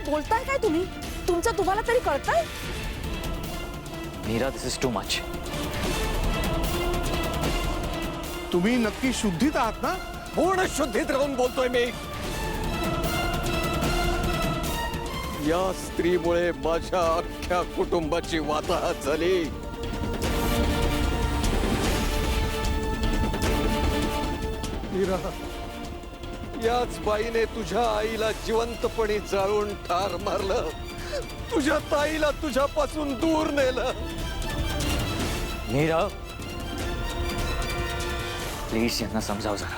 बोलताय काय तुम्ही? तुमचं तुम्हाला तरी कळतंय? मीरा, दिस इज टू मच. तुम्ही नक्की शुद्धीत आहात ना? पूर्ण शुद्धीत राहून बोलतोय मी. या स्त्रीमुळे माझ्या अख्ख्या कुटुंबाची वाताहत झाली. मीरा, याच बाईने तुझ्या आईला जिवंतपणी जाळून ठार मारलं. तुझ्या ताईला तुझ्यापासून दूर नेलं. मीरा, प्लीज यांना समजाव जरा.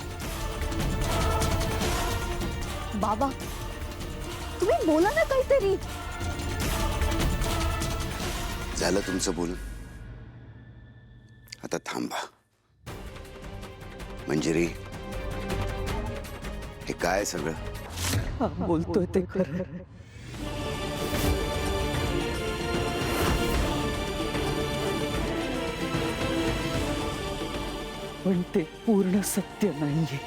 बाबा, तुम्ही बोला ना काहीतरी. झालं तुमचं बोलून? आता थांबा. मंजिरी, हे काय सगळं? बोलतोय ते खरं. पण ते पूर्ण सत्य नाहीये.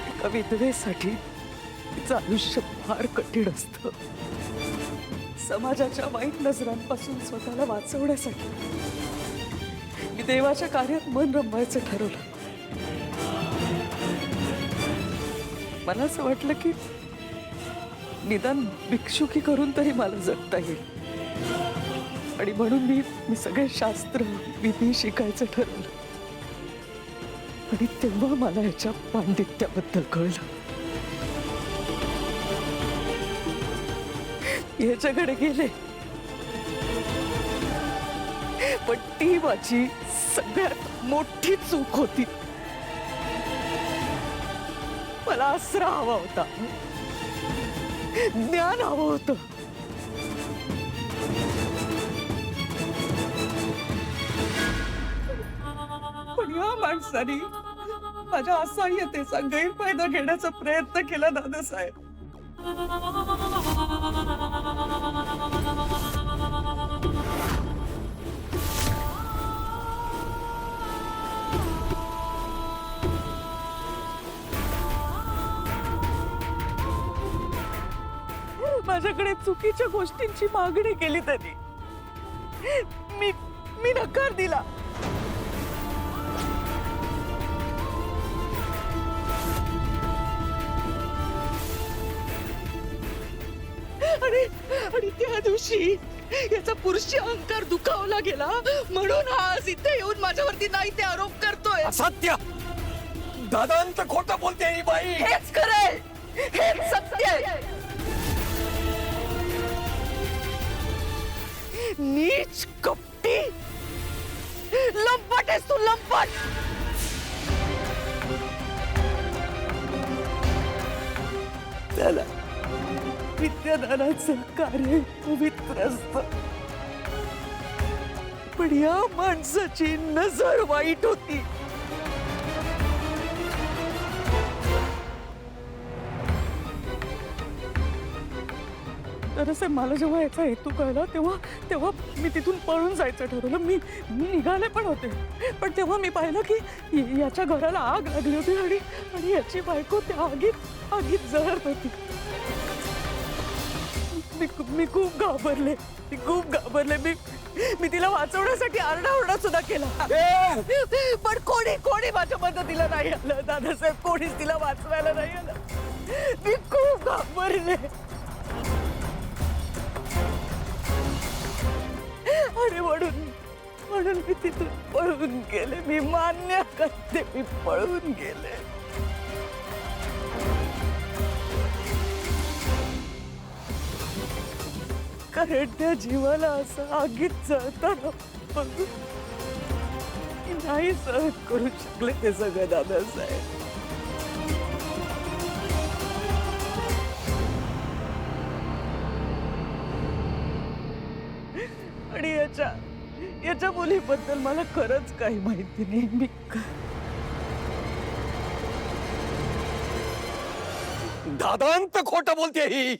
एका विधवेसाठी तिचं आयुष्य फार कठीण असतं. समाजाच्या वाईट नजरांपासून स्वतःला वाचवण्यासाठी मी देवाच्या कार्यात मन रमवायचं ठरवलं. मला असं वाटलं की निदान भिक्षुकी करून तरी मला जगता येईल. आणि म्हणून मी सगळे शास्त्र विधी शिकायचं ठरवलं. आणि तेव्हा मला याच्या पांडित्याबद्दल कळलं. याच्याकडे गेले, पण ती माझी सगळ्यात मोठी चूक होती. मला आसरा हवा होता, ज्ञान हवं होतं. पण या माणसाने माझ्या असहाय्यतेचा गैरफायदा घेण्याचा प्रयत्न केला. दादासाहेब, माझ्याकडे चुकीच्या गोष्टींची मागणी केली त्यांनी. मी नकार दिला. आणि त्या दिवशी याचा पुरुषी अहंकार दुखावला गेला म्हणून हा आज इथे येऊन माझ्यावरती नाही ते आरोप करतोय. असत्य. दादांत खोटं बोलते ही बाई. हेच खरंय, हेच सत्य आहे. नीच, कपटी, लंपट आहेस तू, लंपट. त्याला विद्यादानाचं कार्य पवित्र असतं, पण या माणसाची नजर वाईट होती. तर मला जेव्हा याचा हेतू कळला तेव्हा मी तिथून पळून जायचं ठरवलं. मी निघाले पण होते, पण तेव्हा मी पाहिलं की याच्या घराला आग लागली होती आणि याची बायको त्या आगीत जळत होती. मी खूप घाबरले. मी तिला वाचवण्यासाठी आरडाओरडा सुद्धा केला, पण कोणी माझ्या मदतीला नाही आलं. दादासाहेब, कोणीच तिला वाचवायला नाही आलं. मी खूप घाबरले. आणि म्हणून मी तिथून पळून गेले. मी मान्य करते, मी पळून गेले. कारण त्या जीवाला असं आगीत जळताना बघून मी नाही सहन करू शकले ते सगळं. दादासाहेब, आणि याच्या मुलीबद्दल मला खरंच काही माहिती नाही. मी दादांत खोटं बोलते ही.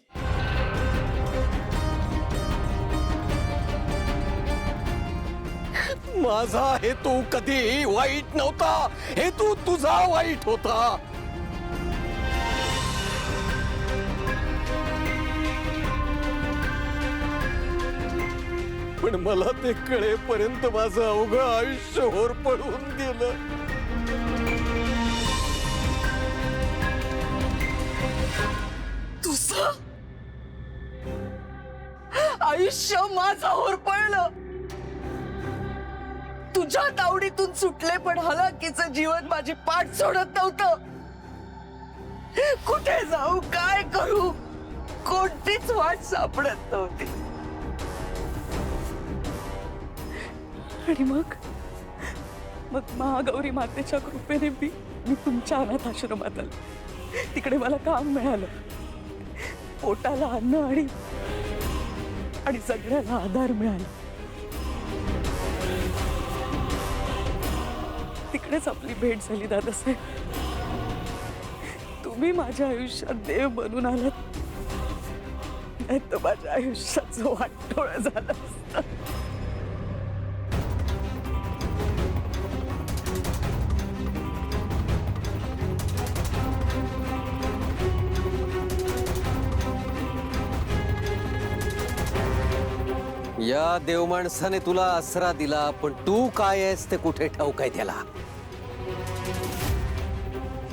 माझा हेतू कधी वाईट नव्हता, हेतू तुझा वाईट होता. पण मला ते कळेपर्यंत माझं अवघं आयुष्य होरपळून गेलं. तुझं आयुष्य माझं होरपळलं. तुझ्या तावडीतून सुटले पण हलाखीचं जीवन माझी पाठ सोडत नव्हतं. कुठे जाऊ, काय करू, कोणतीच वाट सापडत नव्हती. आणि मग महागौरी मातेच्या कृपेने मी तुमच्या अनाथ आश्रमात आले. तिकडे मला काम मिळालं. पोटाला अन्न आणि सगळ्याला आधार मिळाला. तिकडेच आपली भेट झाली दादासाहेब. तुम्ही माझ्या आयुष्यात देव बनून आलात, नाही तर माझ्या आयुष्याचं वाटोळं झालं असतं. या देवमाणसाने तुला आसरा दिला, पण तू काय आहेस ते कुठे ठाऊक आहे त्याला.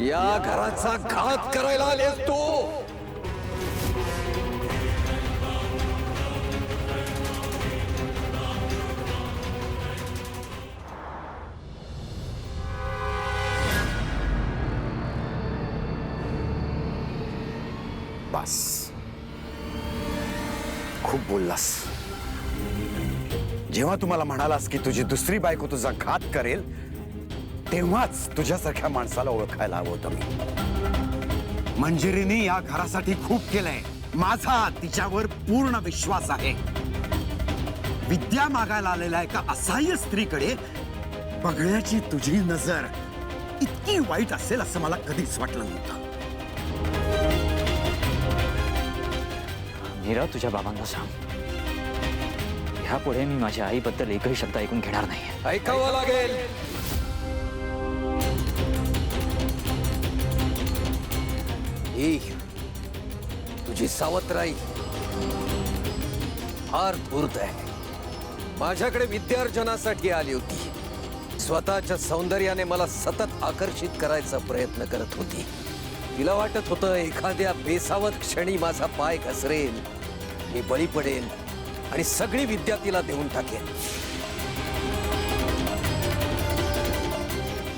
या घराचा घात करायला आलेस तू. बस, खूप बोललास. जेव्हा तुम्हाला म्हणालास की तुझी दुसरी बायको तुझा घात करेल, तेव्हाच तुझ्यासारख्या माणसाला ओळखायला हवं होतं मी. मंजिरीने या घरासाठी खूप केलंय. माझा तिच्यावर पूर्ण विश्वास आहे. विद्या मागायला आलेल्या एका असहाय्य स्त्रीकडे बघण्याची तुझी नजर इतकी वाईट असेल असं मला कधीच वाटलं नव्हतं. मीरा, तुझ्या बाबांना सांग, ह्यापुढे मी माझ्या आईबद्दल एकही शब्द ऐकून घेणार नाही. ऐकावं लागेल. ही तुझी सावत्राई फार धूर्त आहे. माझ्याकडे विद्यार्जनासाठी आली होती. स्वतःच्या सौंदर्याने मला सतत आकर्षित करायचा प्रयत्न करत होती. तिला वाटत होतं एखाद्या बेसावत क्षणी माझा पाय घसरेल, मी बळी पडेल आणि सगळी विद्या तिला देऊन टाकेल.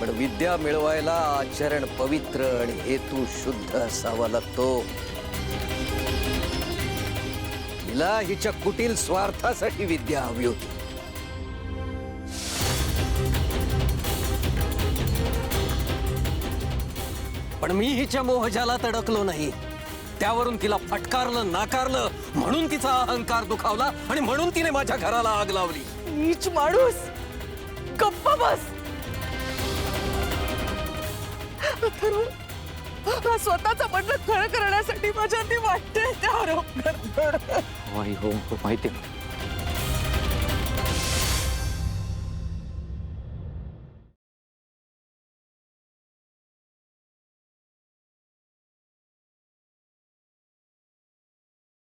पण विद्या मिळवायला आचरण पवित्र आणि हेतू शुद्ध असावा लागतो. हिला हिच्या कुटील स्वार्थासाठी विद्या हवी होती. पण मी हिच्या मोहजालात अडकलो नाही. त्यावरून तिला फटकारलं, नाकारलं, म्हणून तिचा अहंकार दुखावला आणि म्हणून तिने माझ्या घराला आग लावली. नीच माणूस, गप्प बस. स्वतःचा म्हणणं खरं करण्यासाठी माझ्या ती वाटते त्या आरोप करतो. हो आई, हो माहिती आहे.